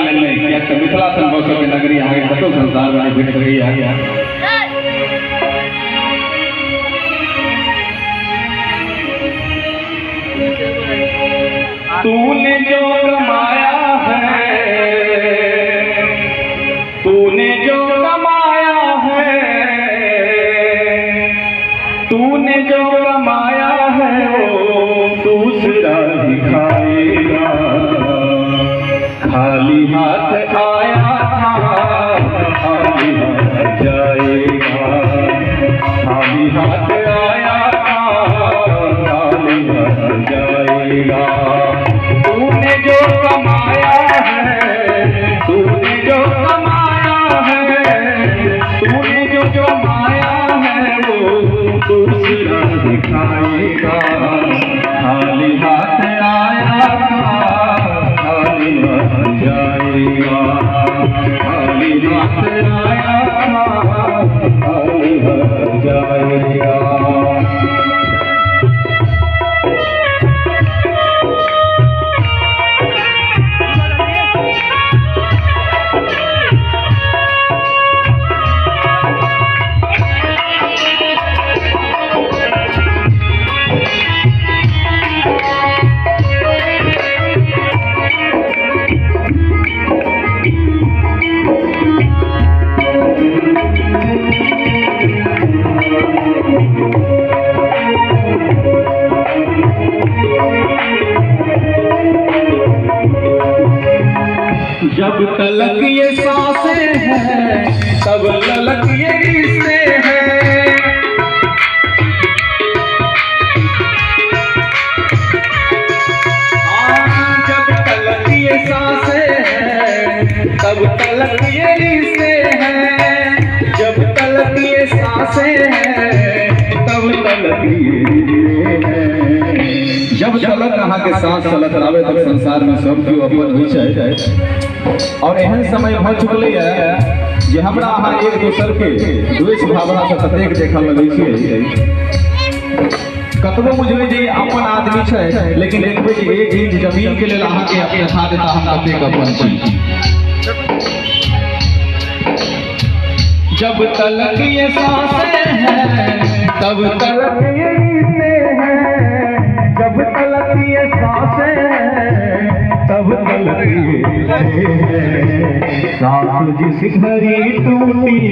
ले नहीं किया तो मिथिला संभव के नगरी आगे कतो संसार में भेट गई आ गया। तूने जो कमाया है, तूने जो कमाया है, तूने जो कमाया है वो दूसरा दिखाएगा। खाली हाथ आया था खाली हाथ जाएगा, खाली हाथ आया था खाली हाथ जाएगा। तूने जो कमाया है, तूने जो कमाया है, तूने जो कमाया है वो दूसरा दिखाएगा। खाली हाथ आया था खाली हाथ जाएगा, खाली हाथ आया था खाली हाथ जाएगा। जब तलक ये सांसें हैं तब तलक ये रिश्ते हैं। जब तलक ये सांसें हैं तब तलक ये रिश्ते हैं। जब तलक ये सांसें हैं तब तलक ये रिश्ते हैं। जब तलक अहाँ के सांस चलत रहे तब संसार में सब केओ अपन होइ छै। और एहन समय भ चुकल है जे हमरा अहाँ एक दोसर के द्वेष भावना से कतेक देखऽ लगै छियै। कतबो बुझबै जे अपन आदमी छै लेकिन देखबै जे एक इंच जमीन के लेल अहाँ के अपने था देता हम कतेक अपन छी। जब तलक ये सांसें हैं तब तलक ये रिश्ते हैं। जब तलक ये सांसें हैं तब तलक ये सांस जिस घड़ी टूटी